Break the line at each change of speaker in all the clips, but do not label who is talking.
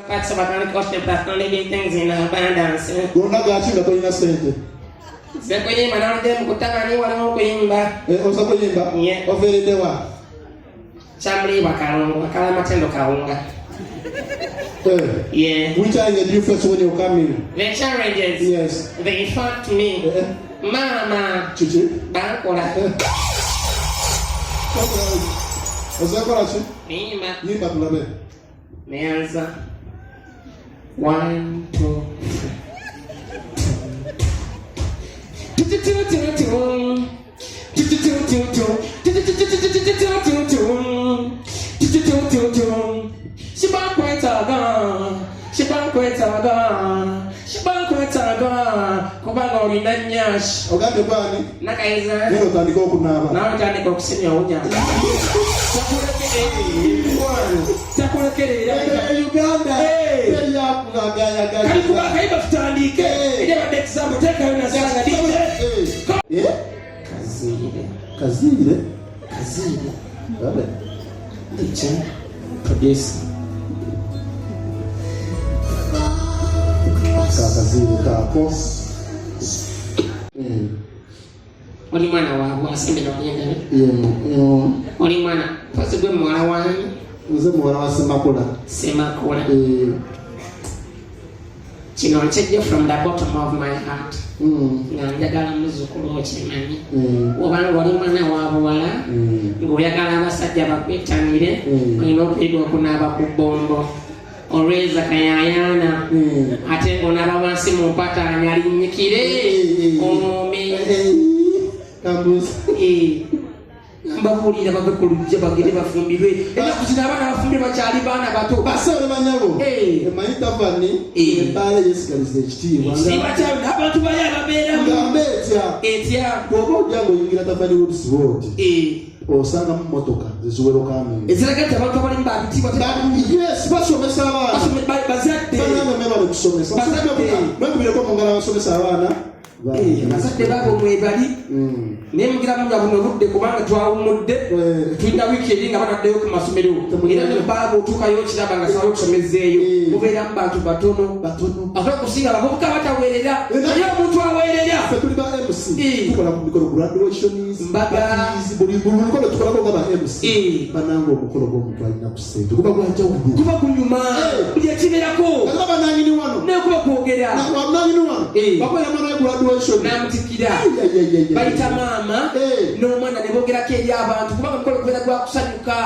That's about the cost of that living things in abundance.
Gonna get you the sente.
Sekwenye mwanamke mkutana wala kuimba.
Osa kuimba.
Yeah.
Ofelewa.
Chamli wakala matendo kaunga. Yeah.
Which are the difference when you come in?
The challenges.
Yes.
They fought me. Mama.
Chichi.
Bankola.
Osa kola chi?
Nima.
Nima tulabe.
Meanza. 1, 2,
Ogande bani?
Nakaiza.
Ndio tandika okunaba.
Nawe tandika okusinya onya. Takulekere
Uganda.
kaiba tutandike ile ba example teka yona sanga DJ
Kazile bale
DJ kabisa
kazile kako
oli mwana wa asembe no yenda
yo
oli mwana pasi gwe mwana wanyu
uze mwana wa
Semakula kino nkyejje from the bottom of my heart nga njagala muzukulu okimanyi obanga oli mwana wa buwala ng'oyagala abasajja bakwetanire olina okuyiga okunaaba ku bombo olweza kayayaana ate ng'onaaba wansi mu mpataanya alinnyikire omumi mbabuulira bave ku lujja bagende bafumbirwe ennaku zino abaana bafumbirwe bakyali baana bato
basole banyabo emanyi tavani embaala yesigaliza ekitiibwa
sibakyali n'abantu bali ababeeramu
ngambe
etya
bw'oba ojja ng'oyingira tavani woodisiboodi osanga mu mmotoka ziziwerokamu
eziraga nti abantu abalimu babitiibwa
basomesa abaana
bazadde
banange bale kusomesa mwekubireko mu ngala basomesa abaana
bazadde baabo mwebali naye mugira munya buno budde kubanga twawumudde tulina wiiki eri nga banaddeyo ku masomero era ne baabo otuukayo okiraba nga sawa okusomezeeyo mubeeramu bantu batono ate okusinga abavubuka bataweerera naye omuntu aweerera
ffe tuli ba MC tukola ku mikolo graduations buli mukolo tukolako nga ba MC bananga omukolo gw'omuntu alina ku ssente guba gwanjawulo
guba gunyuma buli ekiberako
nga bananyini wano
naye kuba kwogera
bananyini wano bakola mwana graduation
namutikira bayita maama n'omwana ne boogerako eri abantu kubanga mukolo kubeera gwa kusanyuka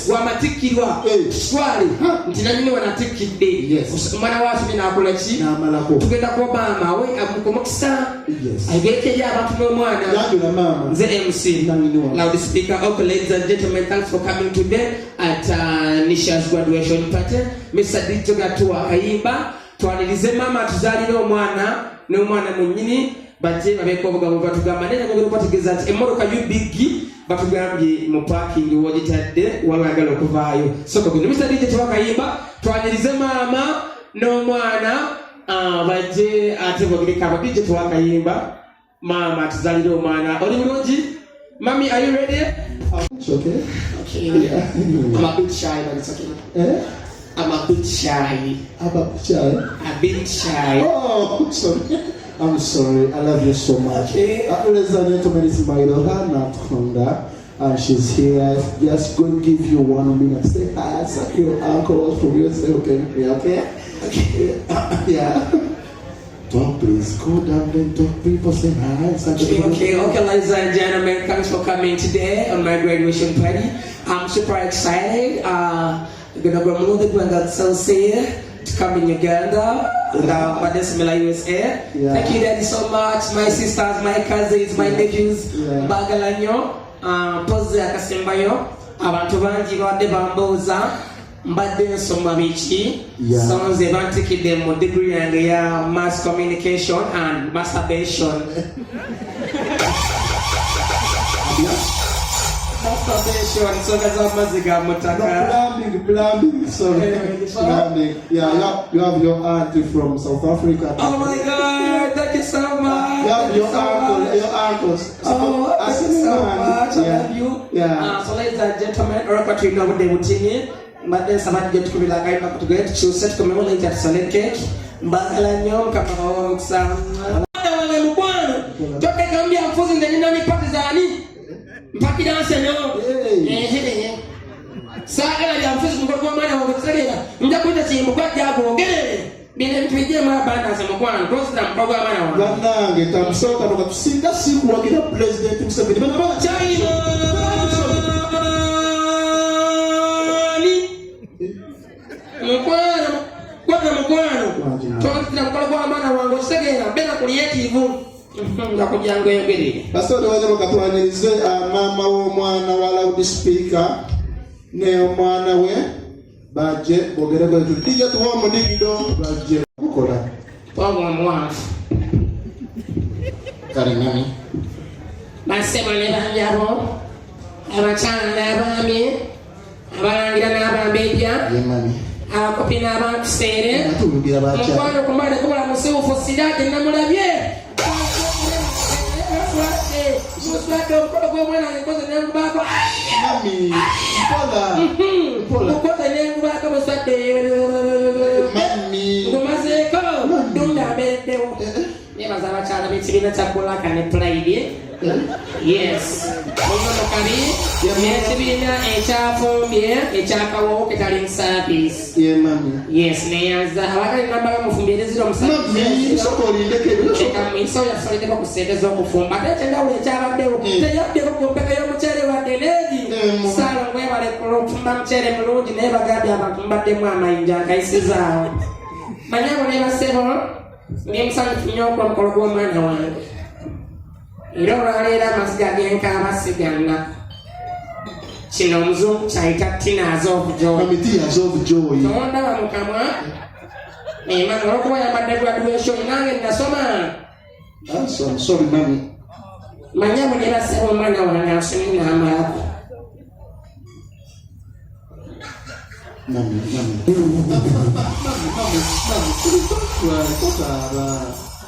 gwamatikkirwa tutwale nti nanyini wanatikidde omwana wasomye n'akola ki tugenda kuba maama we amukomokisa ayogereko eri abantu n'omwana nze MC loudspeaker. Okay, ladies and gentlemen, thanks for coming today at Nisha's graduation party. Mr. DJ Gatua Kayimba twanirize mama tuzalira omwana n'omwana mwennyini bajje babeko obugabo batugamba nene ngogero kwategeza nti emmoroka y'ubiggi batugambye mu parking wogitadde wabagala okuvaayo soko gino Mr. DJ Kayimba twanirize mama n'omwana bajje ate bogireka DJ Kayimba mama tuzalira omwana oli bulungi. Mommy, are you ready?
It's okay.
Okay. Yeah. I'm a bit shy, but it's okay. I'm a bit shy. A bit shy.
Oh, sorry. I'm sorry. I love you so much. Ladies and gentlemen, this is my daughter, Natkonda, and she's here. Just going to give you 1 minute. Say hi, suck your uncle from you. Say okay. Okay. Yeah. Talk, please. Go down and talk. People say hi.
Okay, ladies and gentlemen, thanks for coming today on my graduation party. I'm super excited. I'm gonna go move the Gwenda Sensei to come in Uganda, Madesmela, USA. Thank you, Daddy, so much. My sisters, my cousins, my nephews, Bagalanyo, Pose Akasembayo, abantu bangi badde bambuuza mbadde nsoma biki so nze bantikidde mu degree yange ya mass communication and masturbation. Masturbation, so that's amazing.
Plumbing, sorry. Plumbing. Yeah, you have your auntie from South Africa.
Oh my God, thank you so much.
You have your uncles.
Oh, thank you so much. I love you.
Yeah.
So ladies and gentlemen, or what we know what they would sing. mbadde sabadde tukubira akayimba kutugere tukyuse tukomewo later tusale cake mbagala nnyo mukama w'omukisa wange mukwano tokekambya nfuzi nze nina ni partizaani mpakiransenyo saagala byanfuzi kumukolo gw'omwana wange tutegeera nja kuyita kimbugwajja agwogere bino ebintu bijjemu abandance mukwano tosira mukolo gw'omwana wange
bannange tamusooka noka tusinga sikuwagira pulezidenti Museveni
China mukwano tosira mukolo gw'omwana wange okitegeera bena kulietivu nga kujjangu eyogerere
pasitoli wajja katwanyirize maama w'omwana wa loudspeaker ne omwana we bajje bogereko tutije tuwa omudigido bajje kukola
oba omuwanvu
kale nani
basebo ne banjabo abakyala n'abaami abalangira n'abambejja abakopi n'abankuseere mukwano kumale kubula musiwufu siraje namulabye muswadde omukolo gw'omwana nkoze nengubaako mukoze nengubaako muswadde ngumazeeko dunda abereddewo nebaza abakyala b'ekibiina kya Bulaka ne Pride yes omumukali n'ekibiina ekyafumbye ekyakawowo ketali musaapisi yes neyanza abakali namba bamufumbirezira omusaaiso yasoledeko ku ssente z'okufumba ate ekyendawulo ekyabaddewo teyaddeko ku mpeka y'omuceere wadde neegi saala ngwebale okufumba muceere mulungi naye bagambye abantu mubaddemu amayinja nkayisizaawo manyabo ne basebo ng'emusanyufu nnyo okuba omukolo gw'omwana wange era olwaleero amaziga genkaaba sigannaku kino omuzungu kyayita tears of joy tondaba mukamwa emana olwokuba yambadde graduation nange nasoma manyamu ne baseba omwana wange asomye n'amalako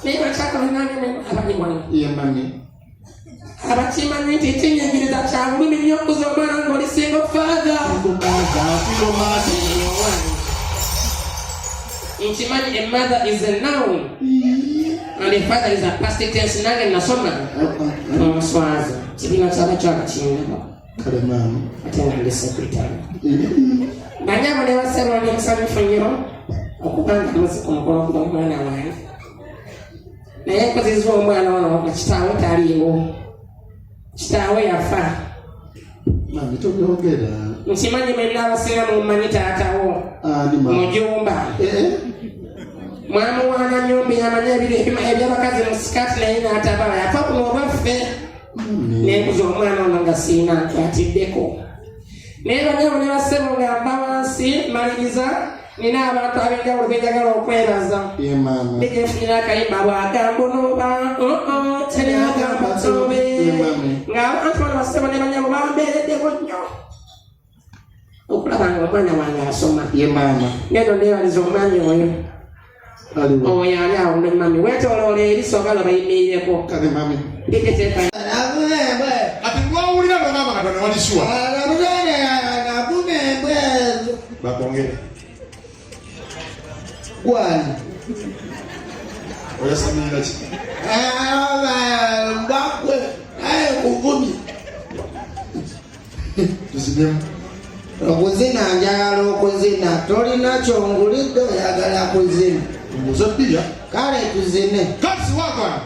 naye bakyakalanange abali wano abakimanyi nti ekinyigiriza kya bulumi nnyo okuza omwana ng'oli single father nkimanyi a mother is a noun and a father is a past tense nange nasoma omuswaza kibiina kyabakyabakinga ate nange secretary banyabo ne basebo ne musanyufu nnyo okubanga muzika omukolo gw'omwana wange naye nkozezza omwana wano nga kitaawe taliiwo kitaawe yafa nkimanyi mwenna abasinga mumanyi taatawo mujumba mwamuwaana nyumbi amanyi ebyabakazi mu sikaati naye n'atabala yafa kuno obwaffe nenkuza omwana ono nga siina nkwatiddeko naye banyabo ne basebo nga mba wansi maliriza nina abantu ab'enjawulo benjagala okwebaza bigefunira akayimba bwagamba onoba teryagamba tobe ng'abantu bano basebo ne banyabo bambeereddeko nnyo okulaba nga omwana wange asoma ngeno neebaliza omwami oyo oyo ali awo ne mami wetoloola eriso ogala bayimirireko
ati lwawulira bagamba Katonda walisuwa bakongere
gwani
oyasamirira ki
mbakwe naye kuvumi
tuzinemu
okuzina njagala okuzina tolina kyongulidde oyagala kuzina
mbuza bbira
kale tuzine
kasi wakwana